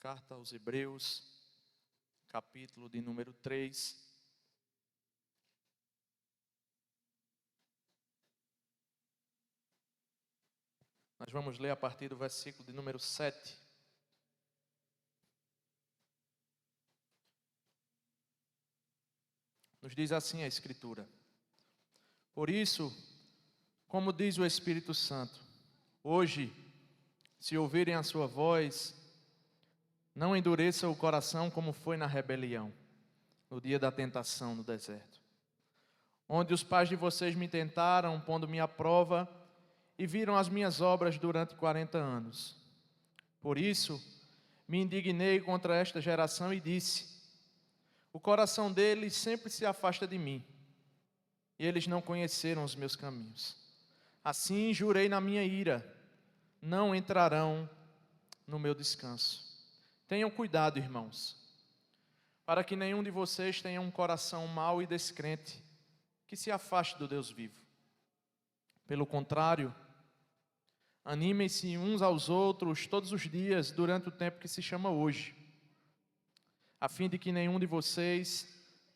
Carta aos Hebreus, capítulo de número 3. Nós vamos ler a partir do versículo de número 7. Nos diz assim a Escritura: Por isso, como diz o Espírito Santo, hoje, se ouvirem a sua voz, não endureça o coração como foi na rebelião, no dia da tentação no deserto, onde os pais de vocês me tentaram, pondo-me à prova, e viram as minhas obras durante 40 anos. Por isso, me indignei contra esta geração e disse: o coração deles sempre se afasta de mim, e eles não conheceram os meus caminhos. Assim jurei na minha ira: não entrarão no meu descanso. Tenham cuidado, irmãos, para que nenhum de vocês tenha um coração mau e descrente, que se afaste do Deus vivo. Pelo contrário, animem-se uns aos outros todos os dias durante o tempo que se chama hoje, a fim de que nenhum de vocês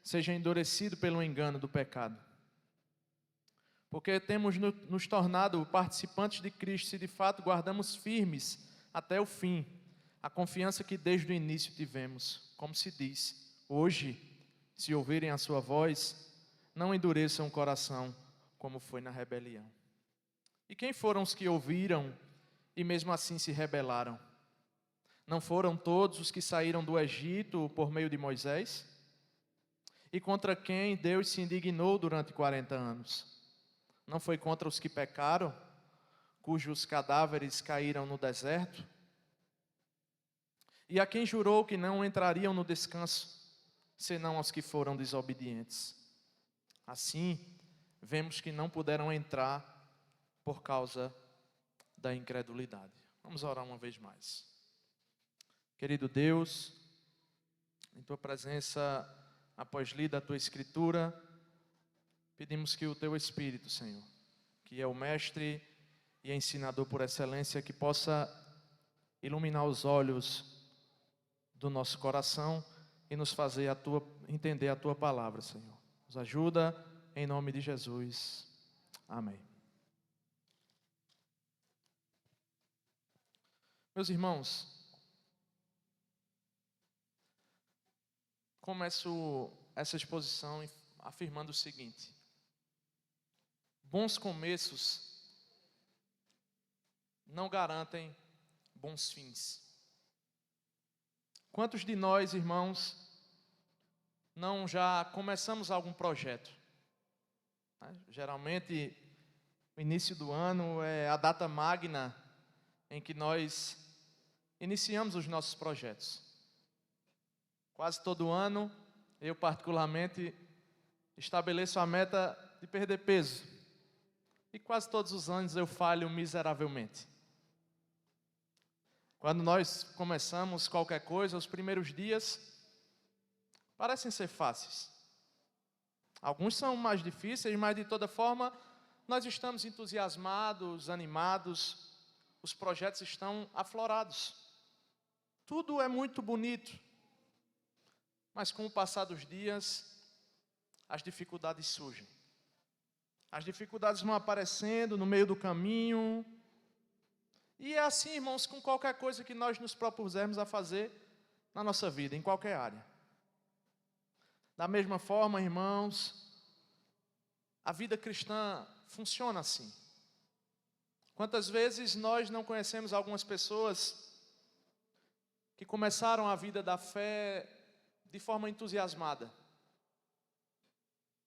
seja endurecido pelo engano do pecado. Porque temos nos tornado participantes de Cristo se de fato guardamos firmes até o fim a confiança que desde o início tivemos. Como se diz: hoje, se ouvirem a sua voz, não endureçam o coração como foi na rebelião. E quem foram os que ouviram e mesmo assim se rebelaram? Não foram todos os que saíram do Egito por meio de Moisés? E contra quem Deus se indignou durante 40 anos? Não foi contra os que pecaram, cujos cadáveres caíram no deserto? E a quem jurou que não entrariam no descanso, senão aos que foram desobedientes? Assim, vemos que não puderam entrar por causa da incredulidade. Vamos orar uma vez mais. Querido Deus, em Tua presença, após lida a Tua Escritura, pedimos que o Teu Espírito, Senhor, que é o Mestre e ensinador por excelência, que possa iluminar os olhos do nosso coração e nos fazer entender a Tua palavra, Senhor. Nos ajuda, em nome de Jesus. Amém. Meus irmãos, começo essa exposição afirmando o seguinte: bons começos não garantem bons fins. Quantos de nós, irmãos, não já começamos algum projeto? Geralmente, o início do ano é a data magna em que nós iniciamos os nossos projetos. Quase todo ano, eu particularmente estabeleço a meta de perder peso. E quase todos os anos eu falho miseravelmente. Quando nós começamos qualquer coisa, os primeiros dias parecem ser fáceis. Alguns são mais difíceis, mas de toda forma, nós estamos entusiasmados, animados, os projetos estão aflorados. Tudo é muito bonito. Mas com o passar dos dias, as dificuldades surgem. As dificuldades vão aparecendo no meio do caminho. E é assim, irmãos, com qualquer coisa que nós nos propusermos a fazer na nossa vida, em qualquer área. Da mesma forma, irmãos, a vida cristã funciona assim. Quantas vezes nós não conhecemos algumas pessoas que começaram a vida da fé de forma entusiasmada?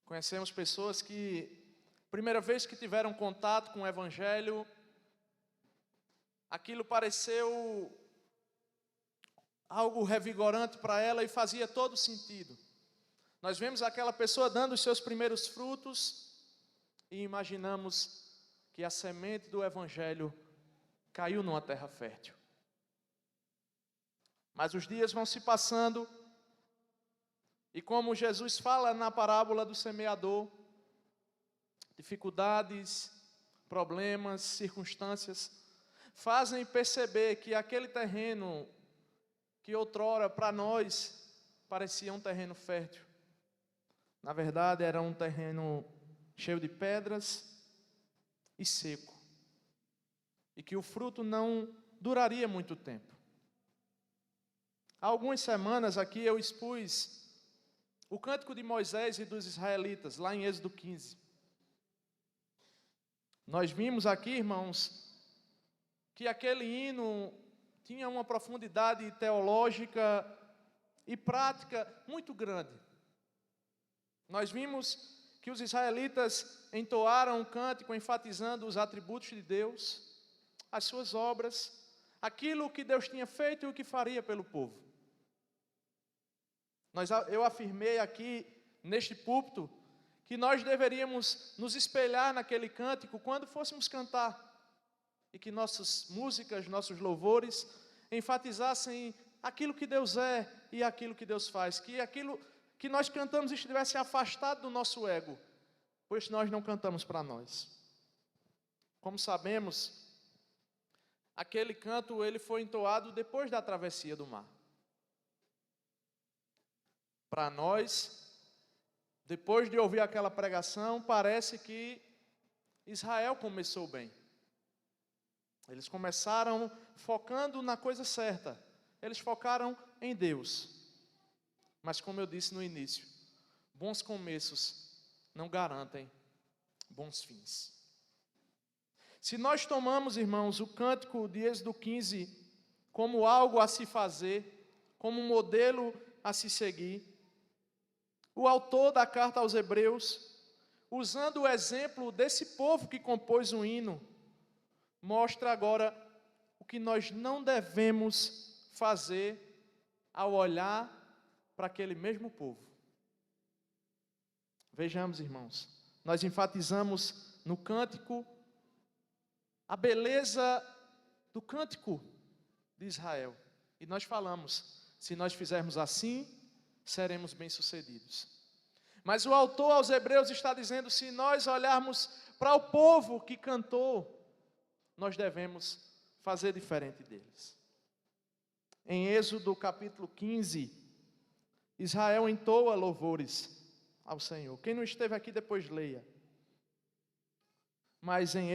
Conhecemos pessoas que, primeira vez que tiveram contato com o Evangelho, aquilo pareceu algo revigorante para ela e fazia todo sentido. Nós vemos aquela pessoa dando os seus primeiros frutos e imaginamos que a semente do Evangelho caiu numa terra fértil. Mas os dias vão se passando e, como Jesus fala na parábola do semeador, dificuldades, problemas, circunstâncias fazem perceber que aquele terreno que outrora para nós parecia um terreno fértil. Na verdade, era um terreno cheio de pedras e seco, e que o fruto não duraria muito tempo. Há algumas semanas aqui eu expus o cântico de Moisés e dos israelitas, lá em Êxodo 15. Nós vimos aqui, irmãos, que aquele hino tinha uma profundidade teológica e prática muito grande. Nós vimos que os israelitas entoaram um cântico enfatizando os atributos de Deus, as suas obras, aquilo que Deus tinha feito e o que faria pelo povo. Eu afirmei aqui, neste púlpito, que nós deveríamos nos espelhar naquele cântico quando fôssemos cantar, e que nossas músicas, nossos louvores, enfatizassem aquilo que Deus é e aquilo que Deus faz, que aquilo que nós cantamos estivesse afastado do nosso ego, pois nós não cantamos para nós. Como sabemos, aquele canto ele foi entoado depois da travessia do mar. Para nós, depois de ouvir aquela pregação, parece que Israel começou bem. Eles começaram focando na coisa certa. Eles focaram em Deus. Mas como eu disse no início, bons começos não garantem bons fins. Se nós tomamos, irmãos, o cântico de Êxodo 15 como algo a se fazer, como um modelo a se seguir, o autor da carta aos Hebreus, usando o exemplo desse povo que compôs o hino, mostra agora o que nós não devemos fazer ao olhar para aquele mesmo povo. Vejamos, irmãos, nós enfatizamos no cântico a beleza do cântico de Israel. E nós falamos, se nós fizermos assim, seremos bem-sucedidos. Mas o autor aos Hebreus está dizendo, se nós olharmos para o povo que cantou, nós devemos fazer diferente deles. Em Êxodo capítulo 15, Israel entoa louvores ao Senhor. Quem não esteve aqui depois leia. Mas em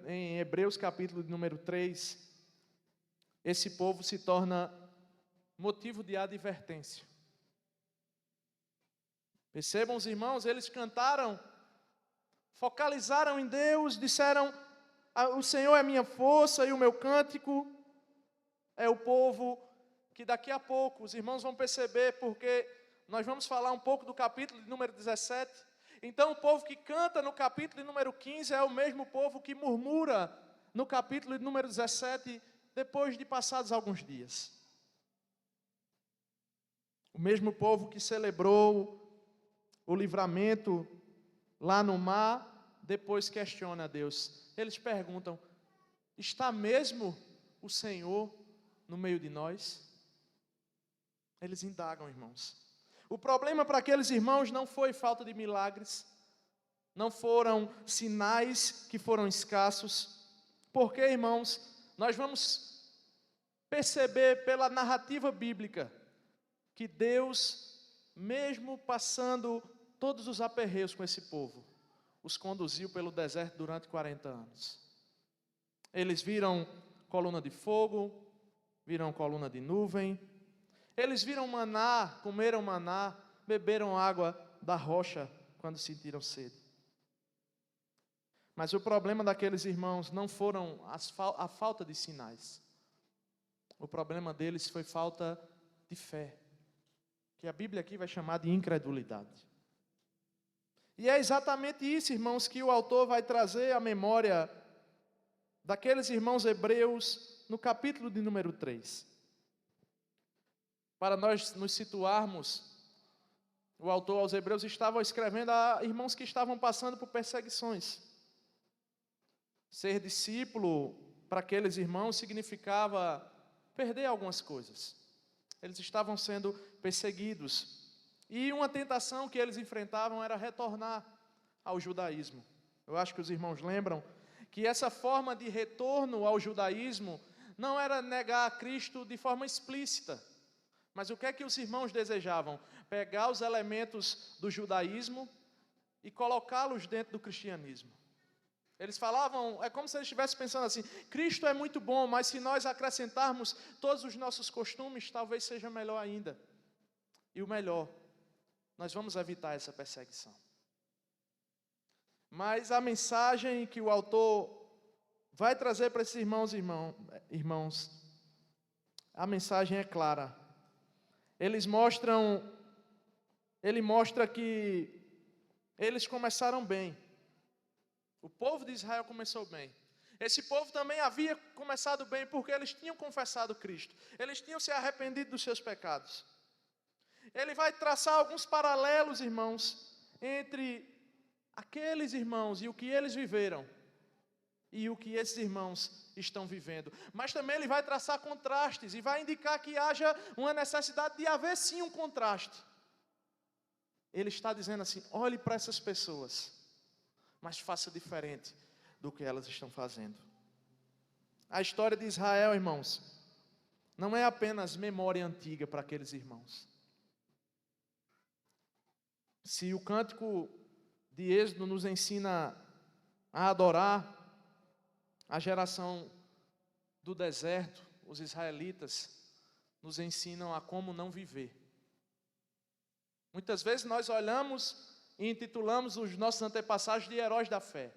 em Hebreus capítulo de número 3, esse povo se torna motivo de advertência. Percebam os irmãos, eles cantaram, focalizaram em Deus, disseram, o Senhor é minha força e o meu cântico é o povo, que daqui a pouco os irmãos vão perceber, porque nós vamos falar um pouco do capítulo de número 17. Então o povo que canta no capítulo de número 15 é o mesmo povo que murmura no capítulo de número 17, depois de passados alguns dias. O mesmo povo que celebrou o livramento lá no mar, depois questiona a Deus. Eles perguntam, está mesmo o Senhor no meio de nós? Eles indagam, irmãos. O problema para aqueles irmãos não foi falta de milagres, não foram sinais que foram escassos, porque, irmãos, nós vamos perceber pela narrativa bíblica que Deus, mesmo passando todos os aperreios com esse povo, os conduziu pelo deserto durante 40 anos. Eles viram coluna de fogo, viram coluna de nuvem, eles viram maná, comeram maná, beberam água da rocha quando sentiram sede. Mas o problema daqueles irmãos não foram a falta de sinais. O problema deles foi falta de fé, que a Bíblia aqui vai chamar de incredulidade. E é exatamente isso, irmãos, que o autor vai trazer à memória daqueles irmãos hebreus no capítulo de número 3. Para nós nos situarmos, o autor aos Hebreus estava escrevendo a irmãos que estavam passando por perseguições. Ser discípulo para aqueles irmãos significava perder algumas coisas. Eles estavam sendo perseguidos. E uma tentação que eles enfrentavam era retornar ao judaísmo. Eu acho que os irmãos lembram que essa forma de retorno ao judaísmo não era negar a Cristo de forma explícita. Mas o que é que os irmãos desejavam? Pegar os elementos do judaísmo e colocá-los dentro do cristianismo. Eles falavam, é como se eles estivessem pensando assim, Cristo é muito bom, mas se nós acrescentarmos todos os nossos costumes, talvez seja melhor ainda. E o melhor, nós vamos evitar essa perseguição. Mas a mensagem que o autor vai trazer para esses irmãos, a mensagem é clara. Ele mostra que eles começaram bem. O povo de Israel começou bem. Esse povo também havia começado bem porque eles tinham confessado Cristo. Eles tinham se arrependido dos seus pecados. Ele vai traçar alguns paralelos, irmãos, entre aqueles irmãos e o que eles viveram e o que esses irmãos estão vivendo. Mas também ele vai traçar contrastes e vai indicar que haja uma necessidade de haver sim um contraste. Ele está dizendo assim, olhe para essas pessoas, mas faça diferente do que elas estão fazendo. A história de Israel, irmãos, não é apenas memória antiga para aqueles irmãos. Se o cântico de Êxodo nos ensina a adorar, a geração do deserto, os israelitas, nos ensinam a como não viver. Muitas vezes nós olhamos e intitulamos os nossos antepassados de heróis da fé.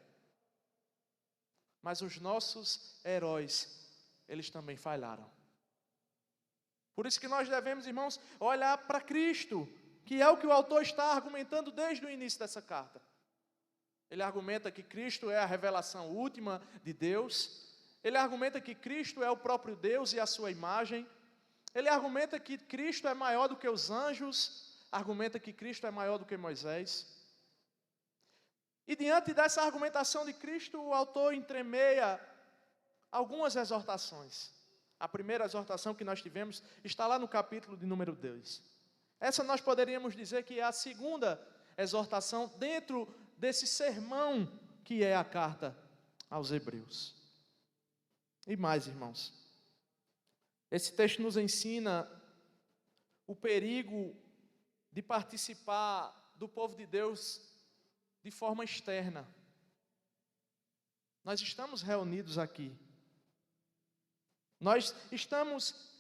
Mas os nossos heróis, eles também falharam. Por isso que nós devemos, irmãos, olhar para Cristo, que é o que o autor está argumentando desde o início dessa carta. Ele argumenta que Cristo é a revelação última de Deus. Ele argumenta que Cristo é o próprio Deus e a sua imagem. Ele argumenta que Cristo é maior do que os anjos. Argumenta que Cristo é maior do que Moisés. E diante dessa argumentação de Cristo, o autor entremeia algumas exortações. A primeira exortação que nós tivemos está lá no capítulo de número 2. Essa nós poderíamos dizer que é a segunda exortação dentro desse sermão que é a carta aos Hebreus. E mais, irmãos, esse texto nos ensina o perigo de participar do povo de Deus de forma externa. Nós estamos reunidos aqui. Nós estamos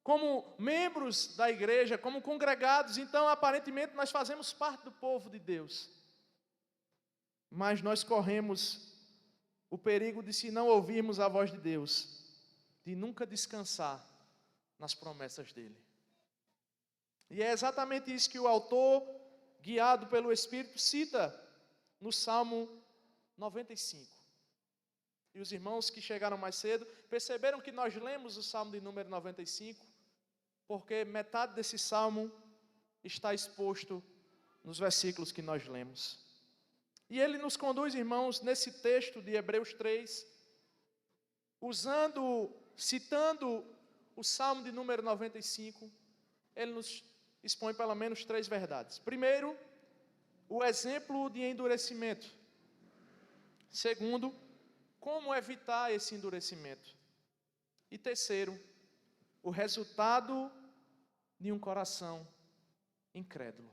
como membros da igreja, como congregados, então aparentemente nós fazemos parte do povo de Deus. Mas nós corremos o perigo de, se não ouvirmos a voz de Deus, de nunca descansar nas promessas dele. E é exatamente isso que o autor, guiado pelo Espírito, cita no Salmo 95. E os irmãos que chegaram mais cedo perceberam que nós lemos o Salmo de número 95, porque metade desse Salmo está exposto nos versículos que nós lemos. E ele nos conduz, irmãos, nesse texto de Hebreus 3, citando o Salmo de número 95, ele nos expõe pelo menos 3 verdades. Primeiro, o exemplo de endurecimento. Segundo, como evitar esse endurecimento. E terceiro, o resultado de um coração incrédulo.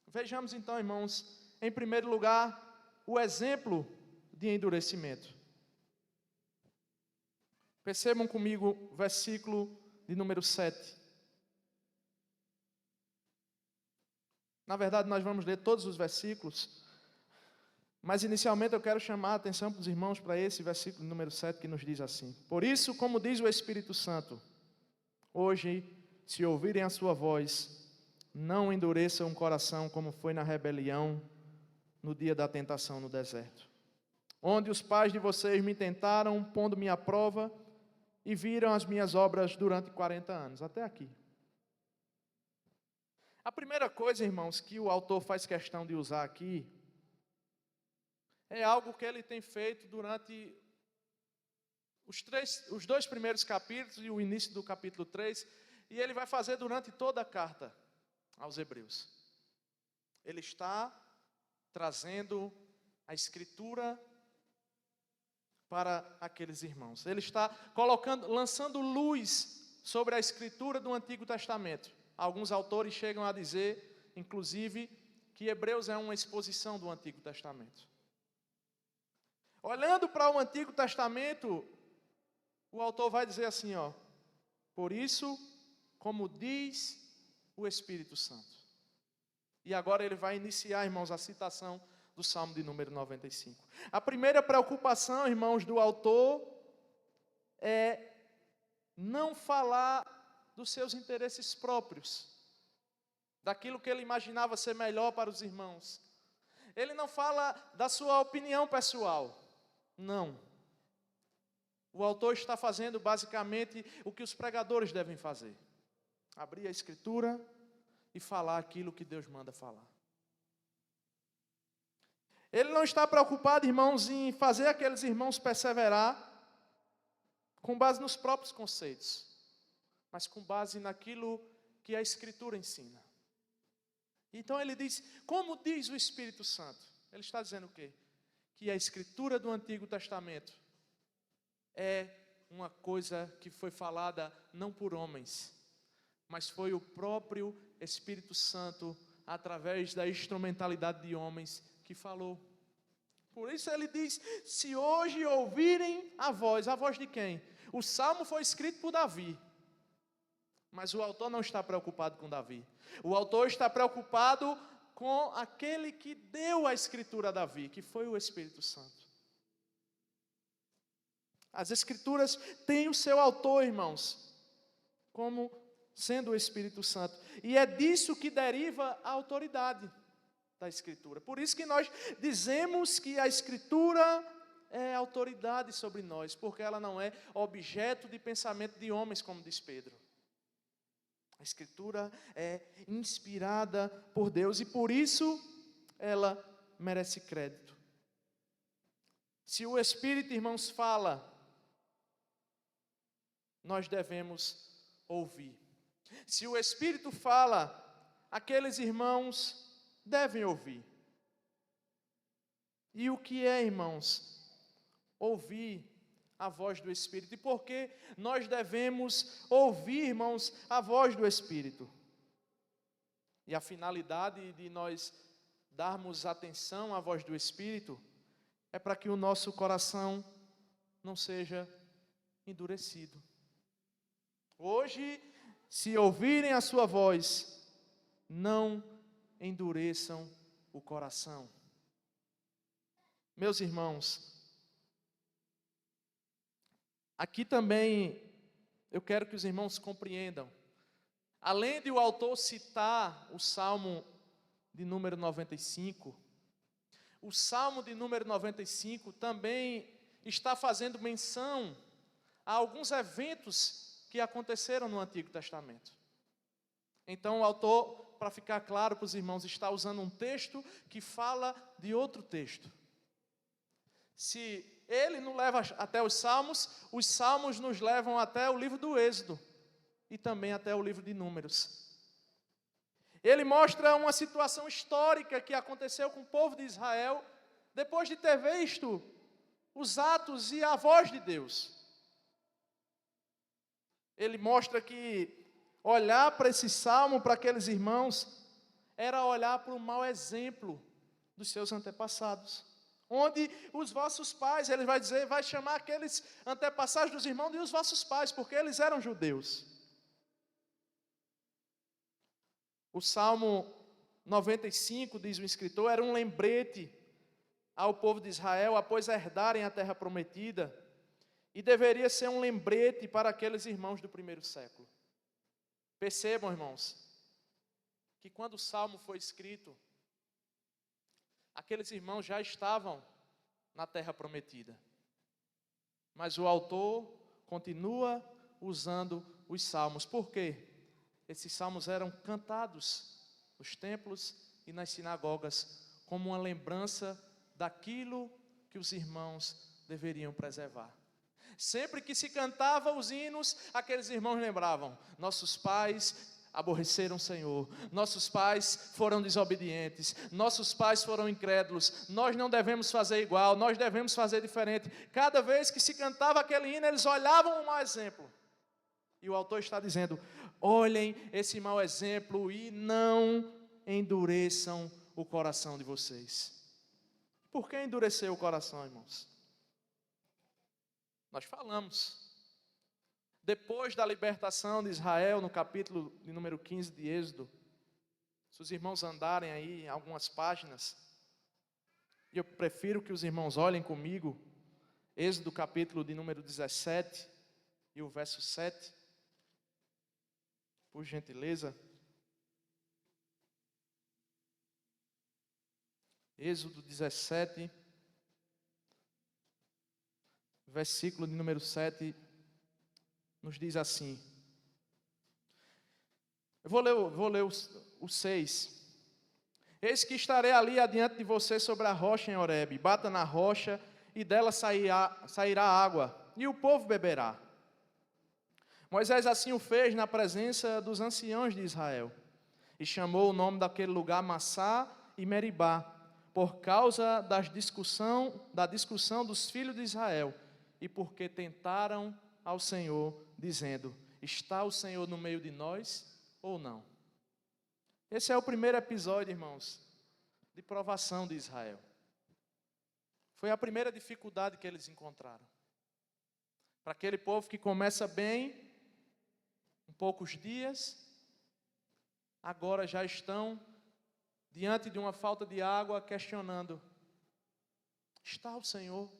Vejamos então, irmãos, em primeiro lugar, o exemplo de endurecimento. Percebam comigo o versículo de número 7. Na verdade, nós vamos ler todos os versículos, mas inicialmente eu quero chamar a atenção dos irmãos para esse versículo número 7 que nos diz assim: Por isso, como diz o Espírito Santo, hoje, se ouvirem a sua voz, não endureçam o coração como foi na rebelião no dia da tentação no deserto, onde os pais de vocês me tentaram, pondo-me à prova, e viram as minhas obras durante 40 anos. Até aqui. A primeira coisa, irmãos, que o autor faz questão de usar aqui, é algo que ele tem feito durante os 2 primeiros capítulos e o início do capítulo 3, e ele vai fazer durante toda a carta aos Hebreus. Ele está trazendo a Escritura para aqueles irmãos. Ele está lançando luz sobre a escritura do Antigo Testamento. Alguns autores chegam a dizer, inclusive, que Hebreus é uma exposição do Antigo Testamento. Olhando para o Antigo Testamento, o autor vai dizer assim, por isso, como diz o Espírito Santo. E agora ele vai iniciar, irmãos, a citação do Salmo de número 95. A primeira preocupação, irmãos, do autor é não falar dos seus interesses próprios, daquilo que ele imaginava ser melhor para os irmãos. Ele não fala da sua opinião pessoal. Não. O autor está fazendo basicamente o que os pregadores devem fazer: abrir a Escritura e falar aquilo que Deus manda falar. Ele não está preocupado, irmãos, em fazer aqueles irmãos perseverar com base nos próprios conceitos, mas com base naquilo que a Escritura ensina. Então ele diz, como diz o Espírito Santo? Ele está dizendo o quê? Que a Escritura do Antigo Testamento é uma coisa que foi falada não por homens, mas foi o próprio Espírito Santo, através da instrumentalidade de homens, que falou. Por isso ele diz, se hoje ouvirem a voz de quem? O Salmo foi escrito por Davi, mas o autor não está preocupado com Davi. O autor está preocupado com aquele que deu a Escritura a Davi, que foi o Espírito Santo. As Escrituras têm o seu autor, irmãos, como sendo o Espírito Santo. E é disso que deriva a autoridade da Escritura. Por isso que nós dizemos que a Escritura é autoridade sobre nós, porque ela não é objeto de pensamento de homens, como diz Pedro. A Escritura é inspirada por Deus e por isso ela merece crédito. Se o Espírito, irmãos, fala, nós devemos ouvir. Se o Espírito fala, aqueles irmãos devem ouvir. E o que é, irmãos, ouvir a voz do Espírito? E por que nós devemos ouvir, irmãos, a voz do Espírito? E a finalidade de nós darmos atenção à voz do Espírito é para que o nosso coração não seja endurecido. Hoje, se ouvirem a sua voz, não endureçam o coração. Meus irmãos, aqui também eu quero que os irmãos compreendam. Além de o autor citar o Salmo de número 95, o Salmo de número 95 também está fazendo menção a alguns eventos que aconteceram no Antigo Testamento. Então o autor, para ficar claro para os irmãos, está usando um texto que fala de outro texto. Se ele nos leva até os Salmos nos levam até o livro do Êxodo e também até o livro de Números. Ele mostra uma situação histórica que aconteceu com o povo de Israel depois de ter visto os atos e a voz de Deus. Ele mostra que olhar para esse salmo, para aqueles irmãos, era olhar para o mau exemplo dos seus antepassados. Onde os vossos pais, ele vai dizer, vai chamar aqueles antepassados dos irmãos de os vossos pais, porque eles eram judeus. O Salmo 95, diz o escritor, era um lembrete ao povo de Israel após herdarem a terra prometida. E deveria ser um lembrete para aqueles irmãos do primeiro século. Percebam, irmãos, que quando o Salmo foi escrito, aqueles irmãos já estavam na terra prometida. Mas o autor continua usando os salmos. Por quê? Esses salmos eram cantados nos templos e nas sinagogas como uma lembrança daquilo que os irmãos deveriam preservar. Sempre que se cantava os hinos, aqueles irmãos lembravam, nossos pais aborreceram o Senhor, nossos pais foram desobedientes, nossos pais foram incrédulos, nós não devemos fazer igual, nós devemos fazer diferente. Cada vez que se cantava aquele hino, eles olhavam um mau exemplo. E o autor está dizendo: olhem esse mau exemplo e não endureçam o coração de vocês. Por que endurecer o coração, irmãos? Nós falamos. Depois da libertação de Israel, no capítulo de número 15 de Êxodo, se os irmãos andarem aí em algumas páginas, e eu prefiro que os irmãos olhem comigo, Êxodo capítulo de número 17 e o verso 7, por gentileza. Êxodo 17, versículo de número 7, nos diz assim. Eu vou ler o 6. Eis que estarei ali adiante de você sobre a rocha em Horebe. Bata na rocha e dela sairá água, e o povo beberá. Moisés assim o fez na presença dos anciãos de Israel. E chamou o nome daquele lugar Massá e Meribá, por causa da discussão dos filhos de Israel, e porque tentaram ao Senhor, dizendo: está o Senhor no meio de nós ou não? Esse é o primeiro episódio, irmãos, de provação de Israel. Foi a primeira dificuldade que eles encontraram. Para aquele povo que começa bem, em poucos dias, agora já estão diante de uma falta de água, questionando: está o Senhor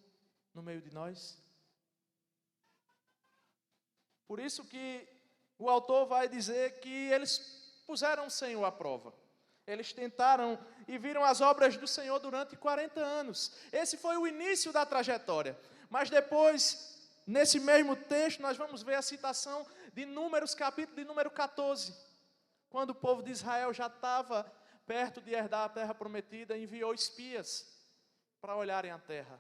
no meio de nós? Por isso que o autor vai dizer que eles puseram o Senhor à prova. Eles tentaram e viram as obras do Senhor durante 40 anos. Esse foi o início da trajetória. Mas depois, nesse mesmo texto, nós vamos ver a citação de Números, capítulo de número 14. Quando o povo de Israel já estava perto de herdar a terra prometida, enviou espias para olharem a terra.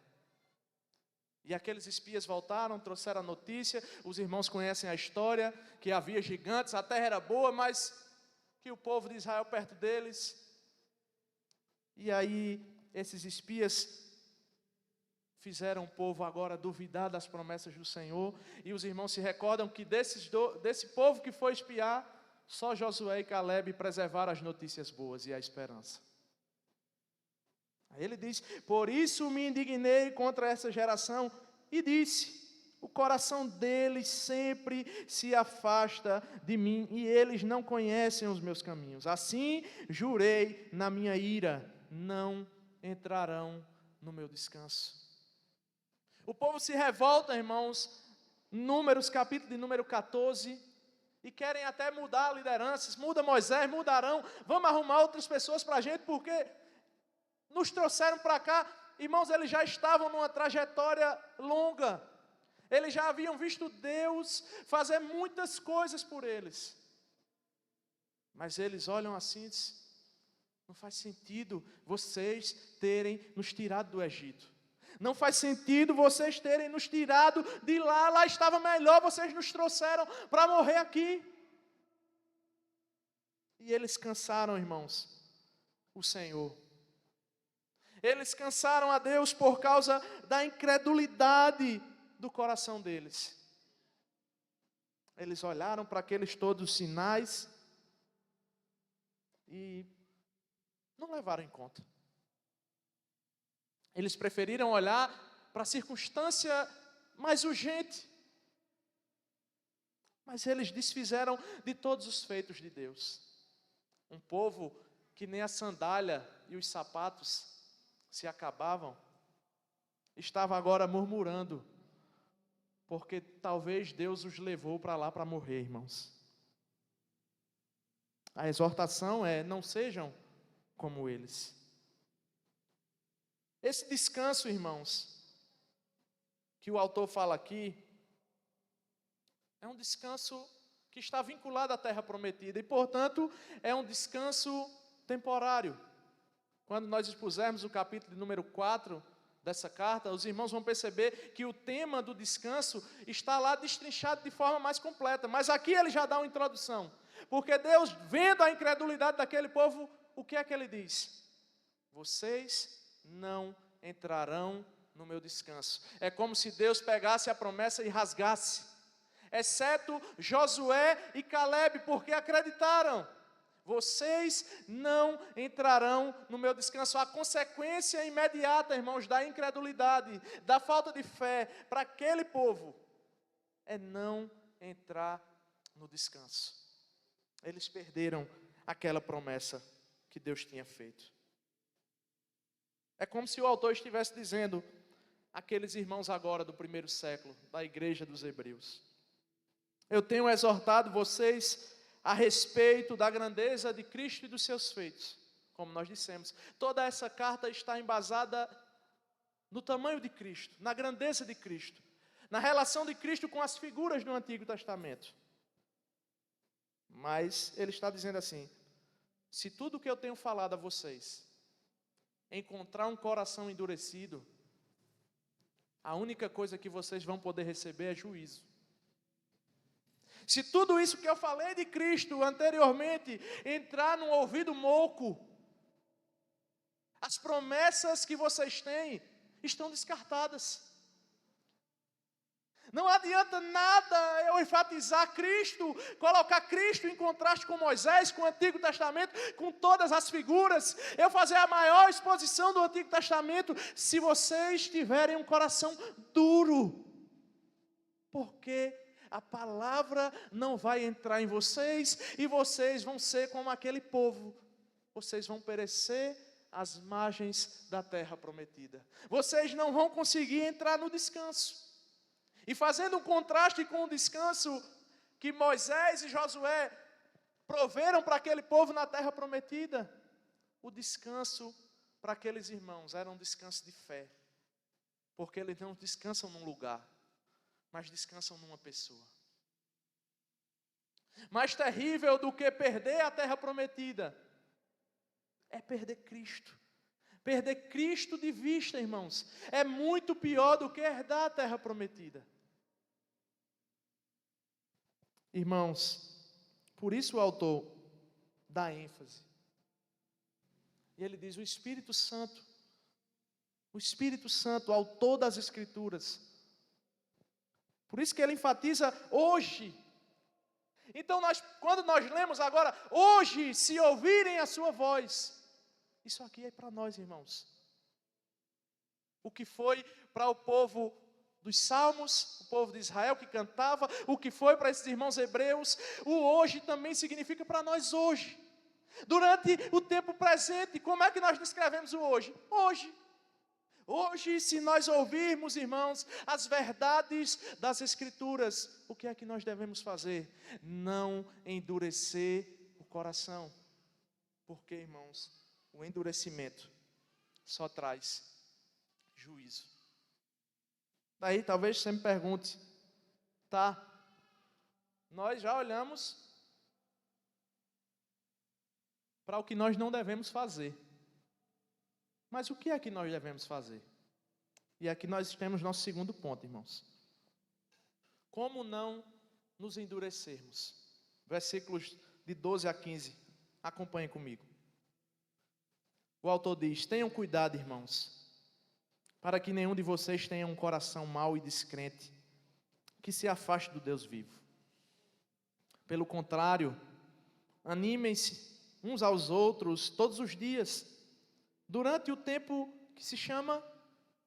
E aqueles espias voltaram, trouxeram a notícia, os irmãos conhecem a história, que havia gigantes, a terra era boa, mas que o povo de Israel perto deles. E aí, esses espias fizeram o povo agora duvidar das promessas do Senhor, e os irmãos se recordam que desse povo que foi espiar, só Josué e Calebe preservaram as notícias boas e a esperança. Aí ele diz: por isso me indignei contra essa geração e disse: o coração deles sempre se afasta de mim e eles não conhecem os meus caminhos. Assim jurei na minha ira: não entrarão no meu descanso. O povo se revolta, irmãos, Números, capítulo de número 14, e querem até mudar lideranças. Muda Moisés, muda Arão, vamos arrumar outras pessoas para a gente, porque nos trouxeram para cá. Irmãos, eles já estavam numa trajetória longa. Eles já haviam visto Deus fazer muitas coisas por eles. Mas eles olham assim e dizem: não faz sentido vocês terem nos tirado do Egito. Não faz sentido vocês terem nos tirado de lá. Lá estava melhor, vocês nos trouxeram para morrer aqui. E eles cansaram, irmãos, o Senhor. Eles cansaram a Deus por causa da incredulidade do coração deles. Eles olharam para aqueles todos os sinais e não levaram em conta. Eles preferiram olhar para a circunstância mais urgente. Mas eles desfizeram de todos os feitos de Deus. Um povo que nem a sandália e os sapatos se acabavam, estava agora murmurando, porque talvez Deus os levou para lá para morrer, irmãos. A exortação é: não sejam como eles. Esse descanso, irmãos, que o autor fala aqui, é um descanso que está vinculado à terra prometida e, portanto, é um descanso temporário. Quando nós expusermos o capítulo de número 4 dessa carta, os irmãos vão perceber que o tema do descanso está lá destrinchado de forma mais completa. Mas aqui ele já dá uma introdução. Porque Deus, vendo a incredulidade daquele povo, o que é que ele diz? Vocês não entrarão no meu descanso. É como se Deus pegasse a promessa e rasgasse. Exceto Josué e Calebe, porque acreditaram. Vocês não entrarão no meu descanso. A consequência imediata, irmãos, da incredulidade, da falta de fé para aquele povo, é não entrar no descanso. Eles perderam aquela promessa que Deus tinha feito. É como se o autor estivesse dizendo àqueles irmãos agora do primeiro século, da igreja dos Hebreus: eu tenho exortado vocês a respeito da grandeza de Cristo e dos seus feitos. Como nós dissemos, toda essa carta está embasada no tamanho de Cristo, na grandeza de Cristo, na relação de Cristo com as figuras do Antigo Testamento. Mas ele está dizendo assim: se tudo o que eu tenho falado a vocês encontrar um coração endurecido, a única coisa que vocês vão poder receber é juízo. Se tudo isso que eu falei de Cristo anteriormente entrar num ouvido moco, as promessas que vocês têm estão descartadas. Não adianta nada eu enfatizar Cristo, colocar Cristo em contraste com Moisés, com o Antigo Testamento, com todas as figuras, eu fazer a maior exposição do Antigo Testamento, se vocês tiverem um coração duro. Porque a palavra não vai entrar em vocês e vocês vão ser como aquele povo. Vocês vão perecer às margens da terra prometida. Vocês não vão conseguir entrar no descanso. E fazendo um contraste com o descanso que Moisés e Josué proveram para aquele povo na terra prometida, o descanso para aqueles irmãos era um descanso de fé. Porque eles não descansam num lugar, mas descansam numa pessoa. Mais terrível do que perder a terra prometida é perder Cristo. Perder Cristo de vista, irmãos, é muito pior do que herdar a terra prometida. Irmãos, por isso o autor dá ênfase. E ele diz: o Espírito Santo, o autor das Escrituras. Por isso que ele enfatiza hoje. Então, quando nós lemos agora, hoje, se ouvirem a sua voz, isso aqui é para nós, irmãos. O que foi para o povo dos Salmos, o povo de Israel que cantava, o que foi para esses irmãos hebreus, o hoje também significa para nós hoje. Durante o tempo presente, como é que nós descrevemos o hoje? Hoje. Hoje, se nós ouvirmos, irmãos, as verdades das Escrituras, o que é que nós devemos fazer? Não endurecer o coração. Porque, irmãos, o endurecimento só traz juízo. Daí talvez você me pergunte: tá, nós já olhamos para o que nós não devemos fazer. Mas o que é que nós devemos fazer? E aqui nós temos nosso segundo ponto, irmãos. Como não nos endurecermos? Versículos de 12 a 15. Acompanhem comigo. O autor diz: tenham cuidado, irmãos, para que nenhum de vocês tenha um coração mau e descrente, que se afaste do Deus vivo. Pelo contrário, animem-se uns aos outros todos os dias, durante o tempo que se chama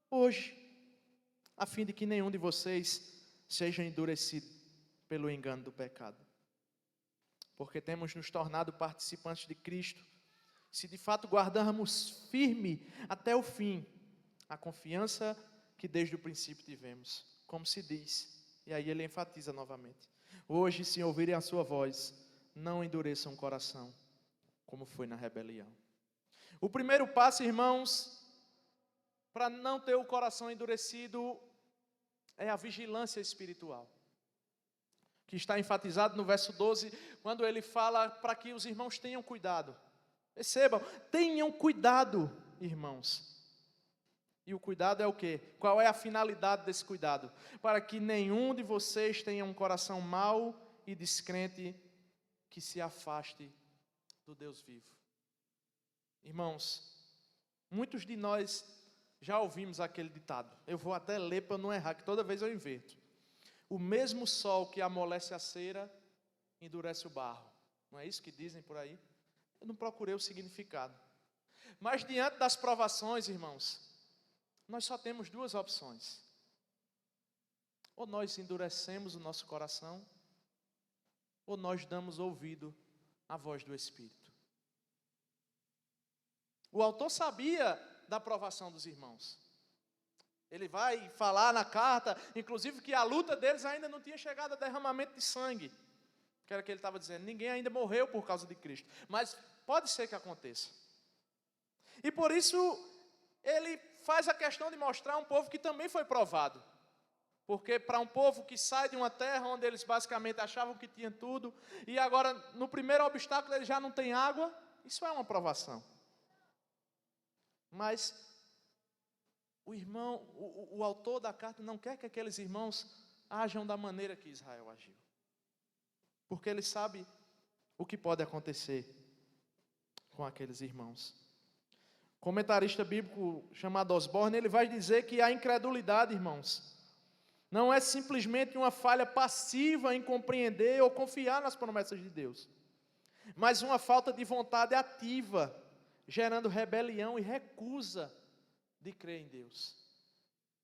hoje, a fim de que nenhum de vocês seja endurecido pelo engano do pecado. Porque temos nos tornado participantes de Cristo, se de fato guardarmos firme até o fim a confiança que desde o princípio tivemos, como se diz, e aí ele enfatiza novamente: hoje, se ouvirem a sua voz, não endureçam o coração, como foi na rebelião. O primeiro passo, irmãos, para não ter o coração endurecido, é a vigilância espiritual, que está enfatizado no verso 12, quando ele fala para que os irmãos tenham cuidado. Percebam, tenham cuidado, irmãos. E o cuidado é o quê? Qual é a finalidade desse cuidado? Para que nenhum de vocês tenha um coração mau e descrente que se afaste do Deus vivo. Irmãos, muitos de nós já ouvimos aquele ditado. Eu vou até ler para não errar, que toda vez eu inverto. O mesmo sol que amolece a cera, endurece o barro. Não é isso que dizem por aí? Eu não procurei o significado. Mas diante das provações, irmãos, nós só temos duas opções. Ou nós endurecemos o nosso coração, ou nós damos ouvido à voz do Espírito. O autor sabia da provação dos irmãos. Ele vai falar na carta, inclusive, que a luta deles ainda não tinha chegado a derramamento de sangue. Que era o que ele estava dizendo. Ninguém ainda morreu por causa de Cristo. Mas pode ser que aconteça. E por isso, ele faz a questão de mostrar um povo que também foi provado. Porque para um povo que sai de uma terra onde eles basicamente achavam que tinha tudo, e agora no primeiro obstáculo eles já não têm água, isso é uma provação. Mas o autor da carta não quer que aqueles irmãos ajam da maneira que Israel agiu. Porque ele sabe o que pode acontecer com aqueles irmãos. Comentarista bíblico chamado Osborne, ele vai dizer que a incredulidade, irmãos, não é simplesmente uma falha passiva em compreender ou confiar nas promessas de Deus, mas uma falta de vontade ativa, gerando rebelião e recusa de crer em Deus.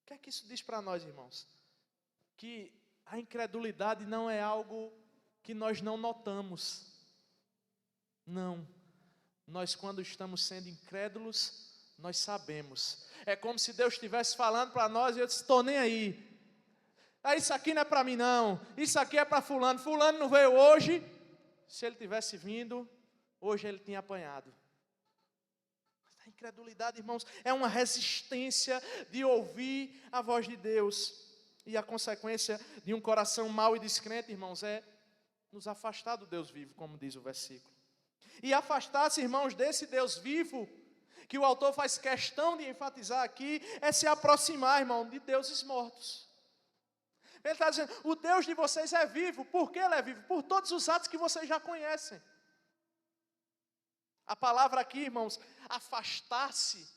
O que é que isso diz para nós, irmãos? Que a incredulidade não é algo que nós não notamos. Não. Nós, quando estamos sendo incrédulos, nós sabemos. É como se Deus estivesse falando para nós e eu disse, estou nem aí. Isso aqui não é para mim não. Isso aqui é para fulano. Fulano não veio hoje. Se ele tivesse vindo, hoje ele tinha apanhado. A incredulidade, irmãos, é uma resistência de ouvir a voz de Deus. E a consequência de um coração mau e descrente, irmãos, é nos afastar do Deus vivo, como diz o versículo. E afastar-se, irmãos, desse Deus vivo, que o autor faz questão de enfatizar aqui, é se aproximar, irmão, de deuses mortos. Ele está dizendo, o Deus de vocês é vivo. Por que ele é vivo? Por todos os atos que vocês já conhecem. A palavra aqui, irmãos, afastar-se,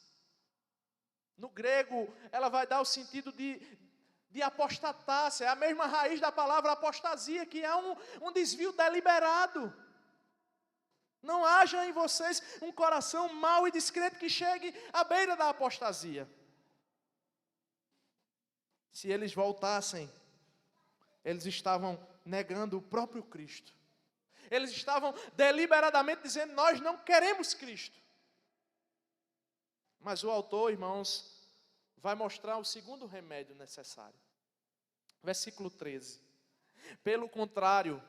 no grego, ela vai dar o sentido de apostatar-se. É a mesma raiz da palavra apostasia, que é um desvio deliberado. Não haja em vocês um coração mau e descrente que chegue à beira da apostasia. Se eles voltassem, eles estavam negando o próprio Cristo. Eles estavam deliberadamente dizendo, nós não queremos Cristo. Mas o autor, irmãos, vai mostrar o segundo remédio necessário. Versículo 13. Pelo contrário,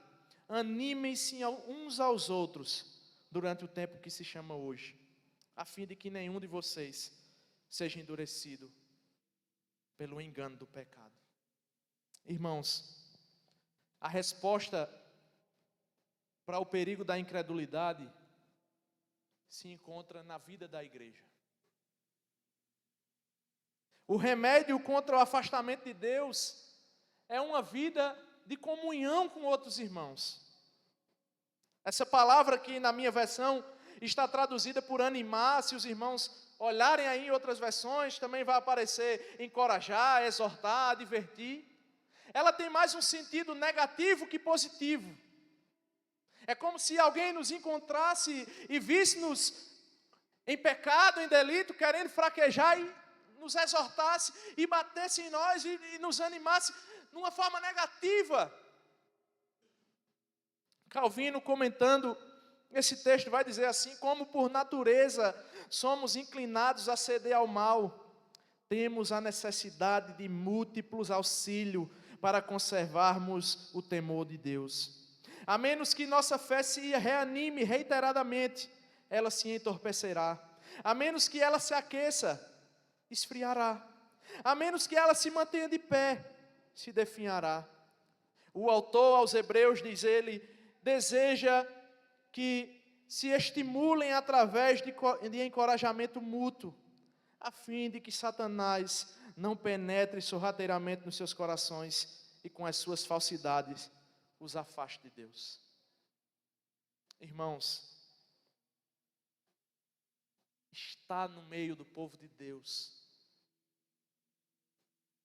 animem-se uns aos outros durante o tempo que se chama hoje, a fim de que nenhum de vocês seja endurecido pelo engano do pecado. Irmãos, a resposta para o perigo da incredulidade se encontra na vida da igreja. O remédio contra o afastamento de Deus é uma vida de comunhão com outros irmãos. Essa palavra aqui na minha versão está traduzida por animar. Se os irmãos olharem aí em outras versões, também vai aparecer encorajar, exortar, advertir. Ela tem mais um sentido negativo que positivo. É como se alguém nos encontrasse e visse-nos em pecado, em delito, querendo fraquejar e nos exortasse e batesse em nós e nos animasse de uma forma negativa. Calvino, comentando esse texto, vai dizer assim, como por natureza somos inclinados a ceder ao mal, temos a necessidade de múltiplos auxílios para conservarmos o temor de Deus. A menos que nossa fé se reanime reiteradamente, ela se entorpecerá. A menos que ela se aqueça, esfriará. A menos que ela se mantenha de pé, se definhará. O autor aos Hebreus, diz ele, deseja que se estimulem através de encorajamento mútuo, a fim de que Satanás não penetre sorrateiramente nos seus corações e com as suas falsidades os afaste de Deus. Irmãos, estar no meio do povo de Deus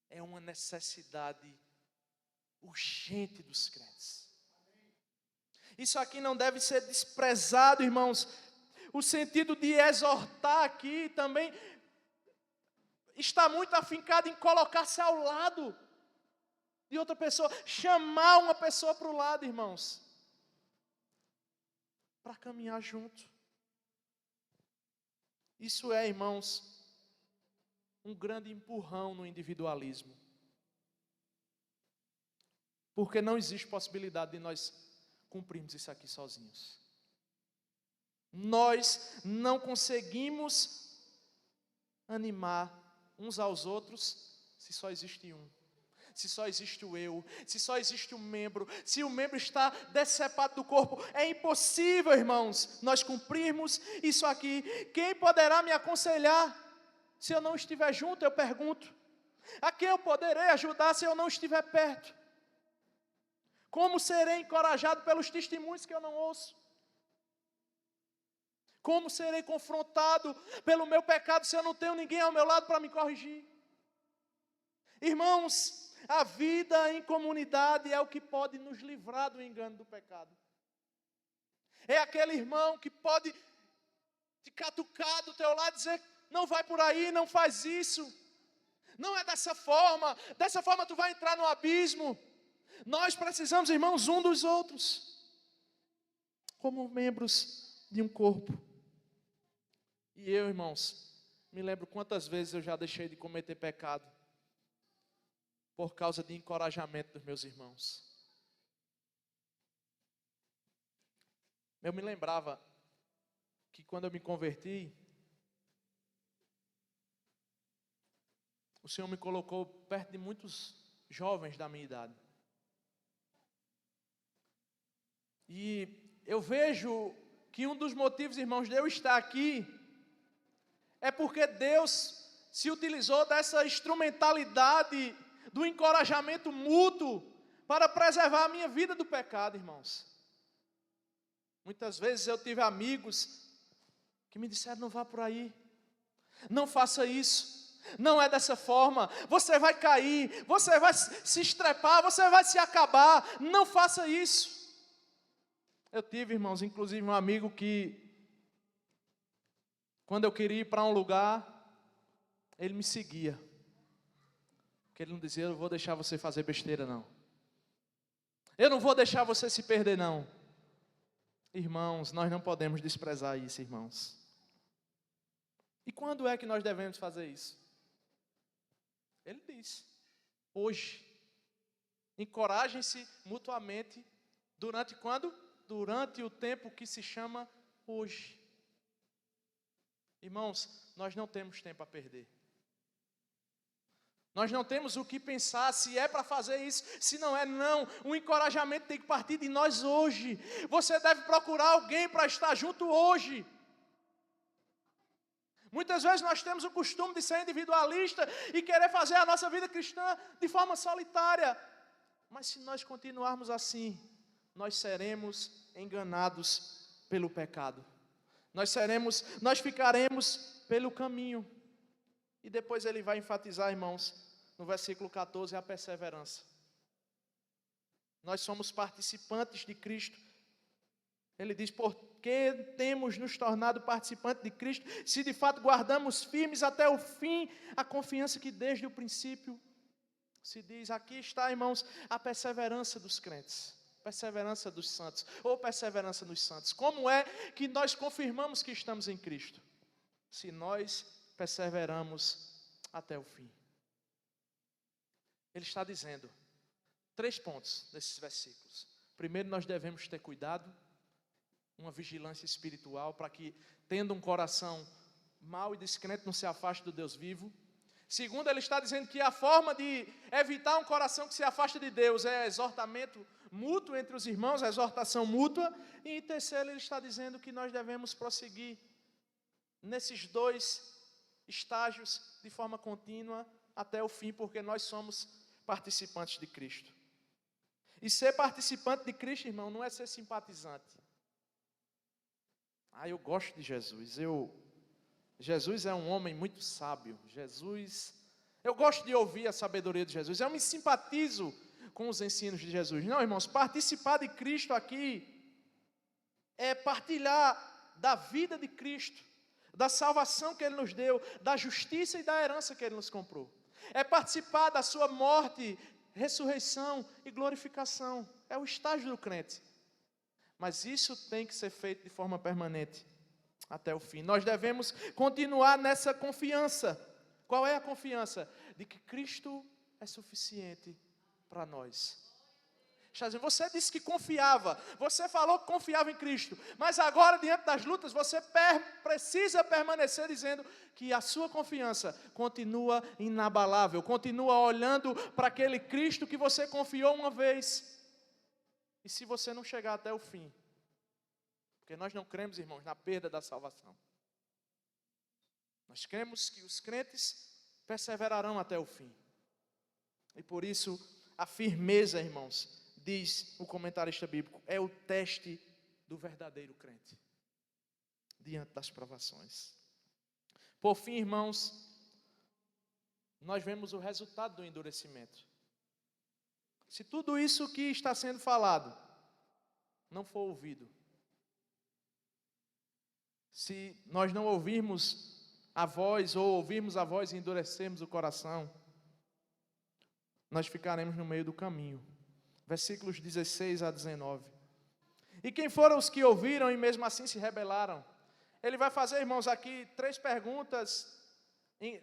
é uma necessidade urgente dos crentes. Isso aqui não deve ser desprezado, irmãos. O sentido de exortar aqui também está muito afincado em colocar-se ao lado de outra pessoa, chamar uma pessoa para o lado, irmãos, para caminhar junto. Isso é, irmãos, um grande empurrão no individualismo. Porque não existe possibilidade de nós cumprirmos isso aqui sozinhos. Nós não conseguimos animar uns aos outros se só existe um. Se só existe o eu, se só existe um membro, se o membro está decepado do corpo, é impossível, irmãos, nós cumprirmos isso aqui. Quem poderá me aconselhar se eu não estiver junto? Eu pergunto. A quem eu poderei ajudar se eu não estiver perto? Como serei encorajado pelos testemunhos que eu não ouço? Como serei confrontado pelo meu pecado se eu não tenho ninguém ao meu lado para me corrigir? Irmãos, a vida em comunidade é o que pode nos livrar do engano do pecado. É aquele irmão que pode te catucar do teu lado e dizer: não vai por aí, não faz isso. Não é dessa forma tu vai entrar no abismo. Nós precisamos, irmãos, um dos outros, como membros de um corpo. E eu, irmãos, me lembro quantas vezes eu já deixei de cometer pecado por causa de encorajamento dos meus irmãos. Eu me lembrava que quando eu me converti, o Senhor me colocou perto de muitos jovens da minha idade. E eu vejo que um dos motivos, irmãos, de eu estar aqui é porque Deus se utilizou dessa instrumentalidade do encorajamento mútuo para preservar a minha vida do pecado, irmãos. Muitas vezes eu tive amigos que me disseram: não vá por aí, não faça isso, não é dessa forma, você vai cair, você vai se estrepar, você vai se acabar, não faça isso. Eu tive, irmãos, inclusive um amigo que, quando eu queria ir para um lugar, ele me seguia. Porque ele não dizia: eu não vou deixar você fazer besteira, não. Eu não vou deixar você se perder, não. Irmãos, nós não podemos desprezar isso, irmãos. E quando é que nós devemos fazer isso? Ele diz: hoje. Encorajem-se mutuamente. Durante quando? Durante o tempo que se chama hoje. Irmãos, nós não temos tempo a perder. Nós não temos o que pensar se é para fazer isso, se não é, não. O encorajamento tem que partir de nós hoje. Você deve procurar alguém para estar junto hoje. Muitas vezes nós temos o costume de ser individualista e querer fazer a nossa vida cristã de forma solitária. Mas se nós continuarmos assim, nós seremos enganados pelo pecado. Nós ficaremos pelo caminho. E depois ele vai enfatizar, irmãos, no versículo 14, a perseverança. Nós somos participantes de Cristo. Ele diz: porque temos nos tornado participantes de Cristo, se de fato guardamos firmes até o fim a confiança que desde o princípio se diz. Aqui está, irmãos, a perseverança dos crentes, perseverança dos santos, ou perseverança dos santos. Como é que nós confirmamos que estamos em Cristo? Se nós perseveramos até o fim. Ele está dizendo 3 pontos nesses versículos. Primeiro, nós devemos ter cuidado, uma vigilância espiritual, para que, tendo um coração mau e descrente, não se afaste do Deus vivo. Segundo, ele está dizendo que a forma de evitar um coração que se afasta de Deus é exortamento mútuo entre os irmãos, a exortação mútua. E em terceiro, ele está dizendo que nós devemos prosseguir nesses 2 estágios de forma contínua até o fim, porque nós somos participantes de Cristo. E ser participante de Cristo, irmão, não é ser simpatizante. Eu gosto de Jesus. Jesus é um homem muito sábio. Eu gosto de ouvir a sabedoria de Jesus. Eu me simpatizo com os ensinos de Jesus. Não, irmãos, participar de Cristo aqui é partilhar da vida de Cristo, da salvação que Ele nos deu, da justiça e da herança que Ele nos comprou. É participar da sua morte, ressurreição e glorificação. É o estágio do crente. Mas isso tem que ser feito de forma permanente, até o fim. Nós devemos continuar nessa confiança. Qual é a confiança? De que Cristo é suficiente para nós. Você disse que confiava, você falou que confiava em Cristo, mas agora, diante das lutas, você precisa permanecer dizendo que a sua confiança continua inabalável, continua olhando para aquele Cristo que você confiou uma vez. E se você não chegar até o fim, porque nós não cremos, irmãos, na perda da salvação. Nós cremos que os crentes perseverarão até o fim. E por isso, a firmeza, irmãos, diz o comentarista bíblico, é o teste do verdadeiro crente, diante das provações. Por fim, irmãos, nós vemos o resultado do endurecimento. Se tudo isso que está sendo falado não for ouvido, se nós não ouvirmos a voz, ou ouvirmos a voz e endurecermos o coração, nós ficaremos no meio do caminho. Versículos 16 a 19. E quem foram os que ouviram e mesmo assim se rebelaram? Ele vai fazer, irmãos, aqui 3 perguntas,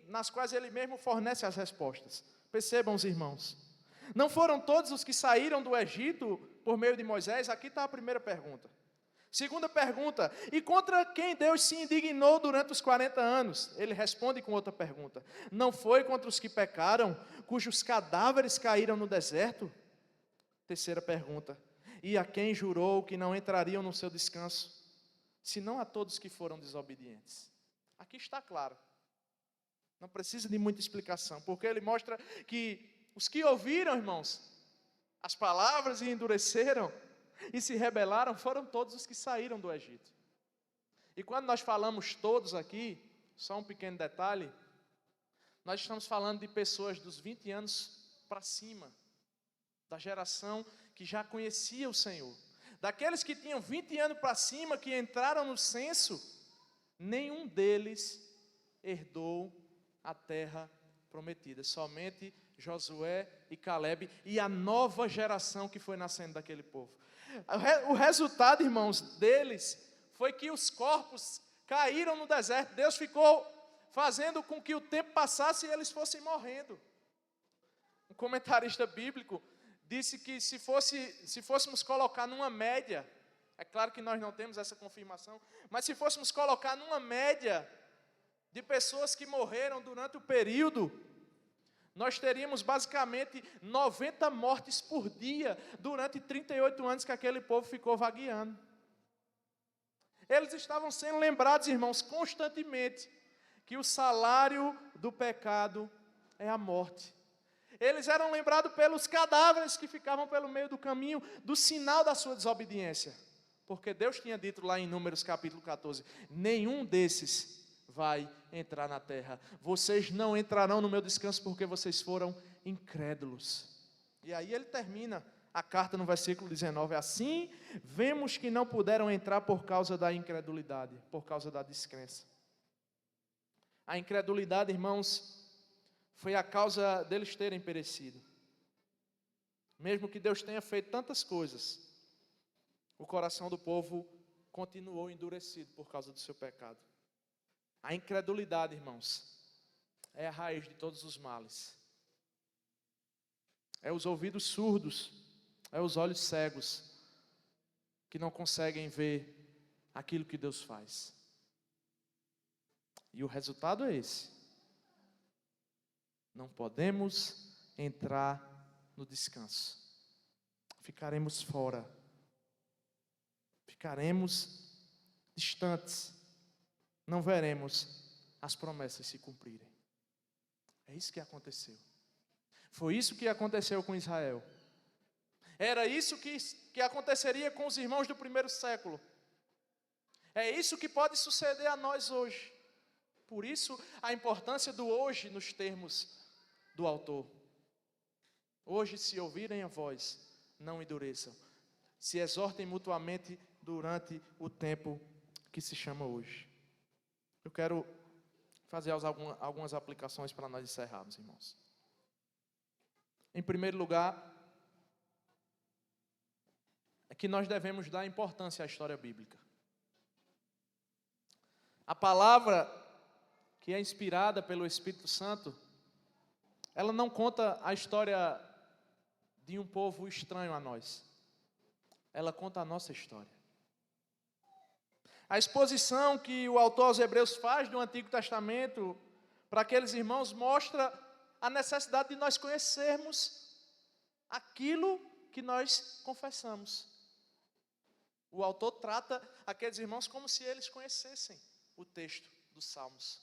nas quais ele mesmo fornece as respostas. Percebam, os irmãos. Não foram todos os que saíram do Egito por meio de Moisés? Aqui está a primeira pergunta. Segunda pergunta, e contra quem Deus se indignou durante os 40 anos? Ele responde com outra pergunta. Não foi contra os que pecaram, cujos cadáveres caíram no deserto? Terceira pergunta, e a quem jurou que não entrariam no seu descanso, senão a todos que foram desobedientes? Aqui está claro. Não precisa de muita explicação, porque ele mostra que os que ouviram, irmãos, as palavras e endureceram, e se rebelaram, foram todos os que saíram do Egito. E quando nós falamos todos aqui, só um pequeno detalhe, nós estamos falando de pessoas dos 20 anos para cima, da geração que já conhecia o Senhor. Daqueles que tinham 20 anos para cima, que entraram no censo, nenhum deles herdou a terra prometida. Somente Josué e Caleb e a nova geração que foi nascendo daquele povo. O resultado, irmãos, deles foi que os corpos caíram no deserto. Deus ficou fazendo com que o tempo passasse e eles fossem morrendo. Um comentarista bíblico disse que se fôssemos colocar numa média, é claro que nós não temos essa confirmação, mas se fôssemos colocar numa média de pessoas que morreram durante o período, nós teríamos basicamente 90 mortes por dia durante 38 anos que aquele povo ficou vagueando. Eles estavam sendo lembrados, irmãos, constantemente, que o salário do pecado é a morte. Eles eram lembrados pelos cadáveres que ficavam pelo meio do caminho, do sinal da sua desobediência. Porque Deus tinha dito lá em Números capítulo 14, nenhum desses vai entrar na terra. Vocês não entrarão no meu descanso porque vocês foram incrédulos. E aí ele termina a carta no versículo 19. Assim, vemos que não puderam entrar por causa da incredulidade, por causa da descrença. A incredulidade, irmãos, foi a causa deles terem perecido. Mesmo que Deus tenha feito tantas coisas, o coração do povo continuou endurecido por causa do seu pecado. A incredulidade, irmãos, é a raiz de todos os males. É os ouvidos surdos, é os olhos cegos, que não conseguem ver aquilo que Deus faz. E o resultado é esse. Não podemos entrar no descanso. Ficaremos fora. Ficaremos distantes. Não veremos as promessas se cumprirem. É isso que aconteceu. Foi isso que aconteceu com Israel. Era isso que aconteceria com os irmãos do primeiro século. É isso que pode suceder a nós hoje. Por isso, a importância do hoje nos termos do autor. Hoje, se ouvirem a voz, não endureçam. Se exortem mutuamente durante o tempo que se chama hoje. Eu quero fazer algumas aplicações para nós encerrarmos, irmãos. Em primeiro lugar, é que nós devemos dar importância à história bíblica. A palavra que é inspirada pelo Espírito Santo, ela não conta a história de um povo estranho a nós. Ela conta a nossa história. A exposição que o autor aos Hebreus faz do Antigo Testamento para aqueles irmãos mostra a necessidade de nós conhecermos aquilo que nós confessamos. O autor trata aqueles irmãos como se eles conhecessem o texto dos Salmos.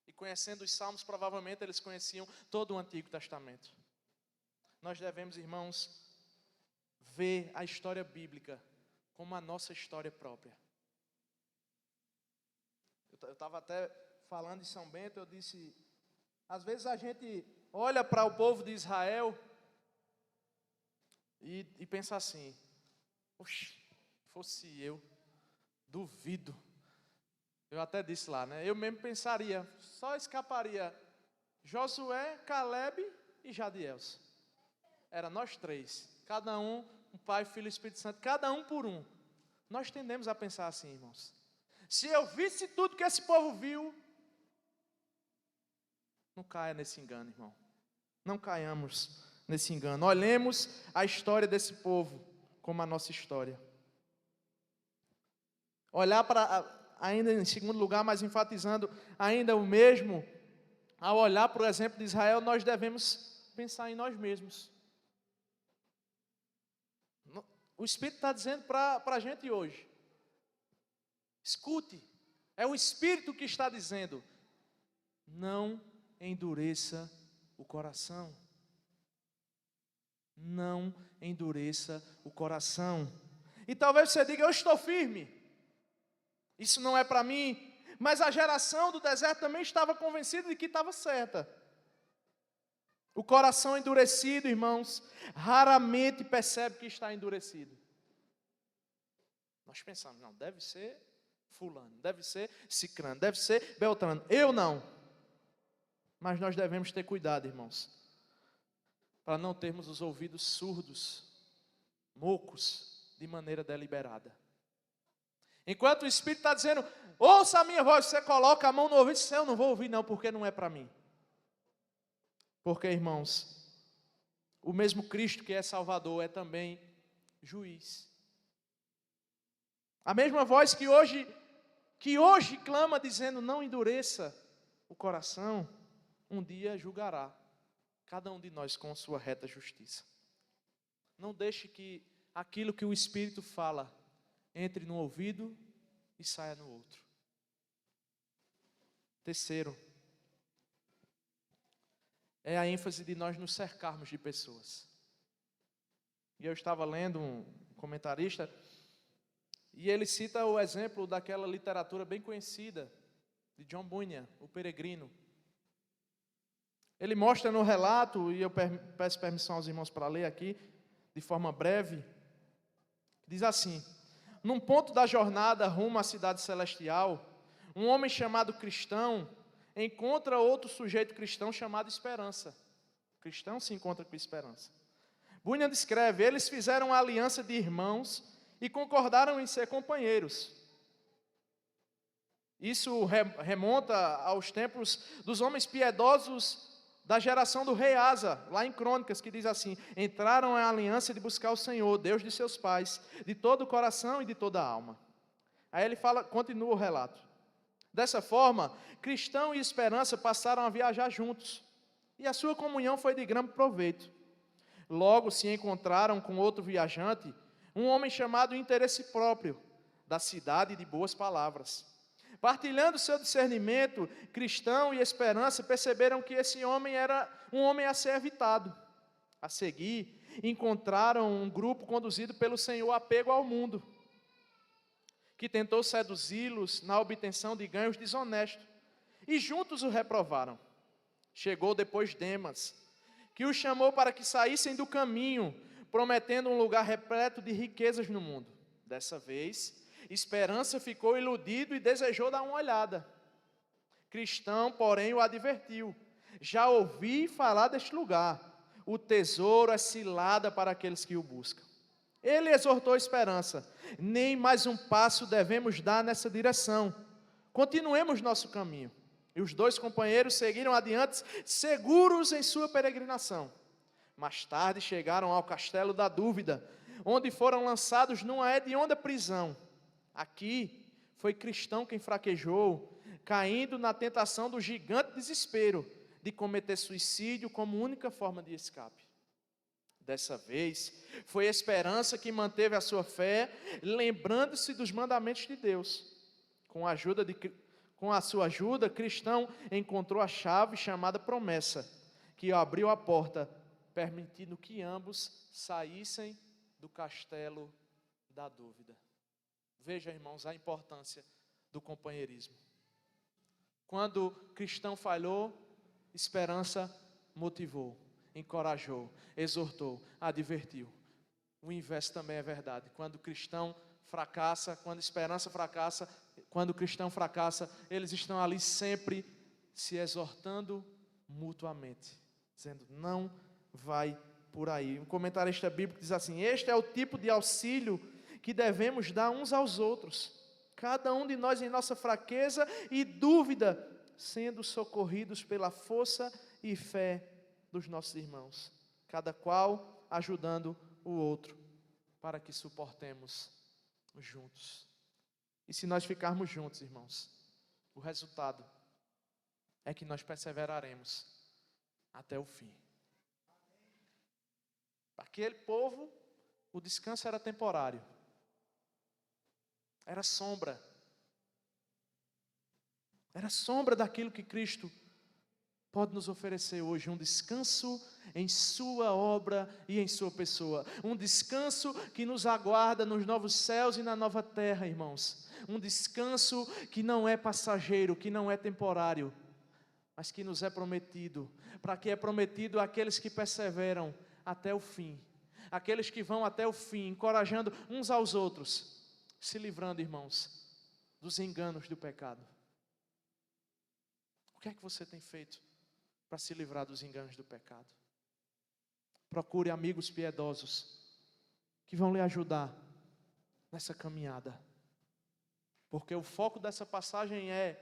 E conhecendo os Salmos, provavelmente eles conheciam todo o Antigo Testamento. Nós devemos, irmãos, ver a história bíblica como a nossa história própria. Eu estava até falando em São Bento, eu disse, às vezes a gente olha para o povo de Israel e pensa assim, oxe, fosse eu, duvido. Eu até disse lá, né? Eu mesmo pensaria, só escaparia Josué, Caleb e Jadielson. Era nós três, cada um Pai, Filho e Espírito Santo, cada um por um. Nós tendemos a pensar assim, irmãos. Se eu visse tudo que esse povo viu, não caia nesse engano, irmão. Não caiamos nesse engano. Olhemos a história desse povo como a nossa história. Olhar para, ainda em segundo lugar, mas enfatizando ainda o mesmo, ao olhar para o exemplo de Israel, nós devemos pensar em nós mesmos. O Espírito está dizendo para a gente hoje, escute, é o Espírito que está dizendo, não endureça o coração. Não endureça o coração. E talvez você diga, eu estou firme, isso não é para mim, mas a geração do deserto também estava convencida de que estava certa. O coração endurecido, irmãos, raramente percebe que está endurecido. Nós pensamos, não, deve ser fulano, deve ser cicrano, deve ser beltrano. Eu não. Mas nós devemos ter cuidado, irmãos, para não termos os ouvidos surdos, mocos, de maneira deliberada. Enquanto o Espírito está dizendo, ouça a minha voz, você coloca a mão no ouvido e diz, eu não vou ouvir não, porque não é para mim. Porque, irmãos, o mesmo Cristo que é Salvador é também juiz. A mesma voz que hoje clama dizendo, não endureça o coração, um dia julgará cada um de nós com sua reta justiça. Não deixe que aquilo que o Espírito fala entre no ouvido e saia no outro. Terceiro, é a ênfase de nós nos cercarmos de pessoas. E eu estava lendo um comentarista, e ele cita o exemplo daquela literatura bem conhecida, de John Bunyan, O Peregrino. Ele mostra no relato, e eu peço permissão aos irmãos para ler aqui, de forma breve, diz assim, num ponto da jornada rumo à cidade celestial, um homem chamado Cristão encontra outro sujeito cristão chamado Esperança. O cristão se encontra com Esperança. Bunyan descreve, eles fizeram uma aliança de irmãos e concordaram em ser companheiros. Isso remonta aos tempos dos homens piedosos da geração do rei Asa, lá em Crônicas, que diz assim, entraram em aliança de buscar o Senhor, Deus de seus pais, de todo o coração e de toda a alma. Aí ele fala, continua o relato. Dessa forma, Cristão e Esperança passaram a viajar juntos, e a sua comunhão foi de grande proveito. Logo se encontraram com outro viajante, um homem chamado Interesse Próprio, da cidade de boas palavras. Partilhando seu discernimento, Cristão e Esperança perceberam que esse homem era um homem a ser evitado. A seguir, encontraram um grupo conduzido pelo Senhor apego ao mundo. que tentou seduzi-los na obtenção de ganhos desonestos, e juntos o reprovaram. Chegou depois Demas, que os chamou para que saíssem do caminho, prometendo um lugar repleto de riquezas no mundo. Dessa vez, Esperança ficou iludido e desejou dar uma olhada. Cristão, porém, o advertiu: já ouvi falar deste lugar, o tesouro é cilada para aqueles que o buscam. Ele exortou Esperança: nem mais um passo devemos dar nessa direção, continuemos nosso caminho. E os dois companheiros seguiram adiante, seguros em sua peregrinação. Mais tarde chegaram ao Castelo da Dúvida, onde foram lançados numa hedionda prisão. Aqui foi Cristão quem fraquejou, caindo na tentação do gigante desespero de cometer suicídio como única forma de escape. Dessa vez, foi Esperança que manteve a sua fé, lembrando-se dos mandamentos de Deus. Com a sua ajuda, Cristão encontrou a chave chamada promessa, que abriu a porta, permitindo que ambos saíssem do castelo da dúvida. Veja, irmãos, a importância do companheirismo. Quando Cristão falhou, Esperança motivou, encorajou, exortou, advertiu. O inverso também é verdade. Quando Cristão fracassa, quando Esperança fracassa, quando Cristão fracassa, eles estão ali sempre se exortando mutuamente, dizendo: não vai por aí. Um comentarista bíblico diz assim: este é o tipo de auxílio que devemos dar uns aos outros, cada um de nós em nossa fraqueza e dúvida, sendo socorridos pela força e fé dos nossos irmãos, cada qual ajudando o outro, para que suportemos juntos. E se nós ficarmos juntos, irmãos, o resultado é que nós perseveraremos até o fim. Para aquele povo, o descanso era temporário, era sombra daquilo que Cristo pode nos oferecer hoje, um descanso em sua obra e em sua pessoa, um descanso que nos aguarda nos novos céus e na nova terra, irmãos, um descanso que não é passageiro, que não é temporário, mas que nos é prometido, para que é prometido àqueles que perseveram até o fim, aqueles que vão até o fim, encorajando uns aos outros, se livrando, irmãos, dos enganos do pecado. O que é que você tem feito para se livrar dos enganos do pecado? Procure amigos piedosos que vão lhe ajudar nessa caminhada, porque o foco dessa passagem é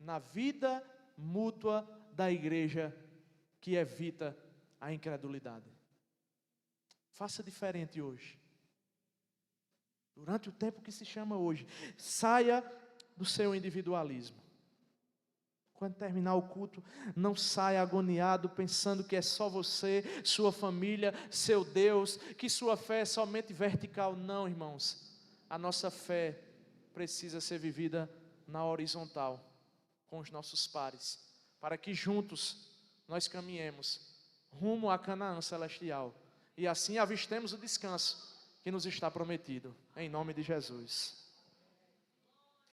na vida mútua da igreja que evita a incredulidade. Faça diferente hoje. Durante o tempo que se chama hoje, saia do seu individualismo. Quando terminar o culto, não saia agoniado, pensando que é só você, sua família, seu Deus, que sua fé é somente vertical. Não, irmãos. A nossa fé precisa ser vivida na horizontal, com os nossos pares, para que juntos nós caminhemos rumo a Canaã celestial e assim avistemos o descanso que nos está prometido, em nome de Jesus.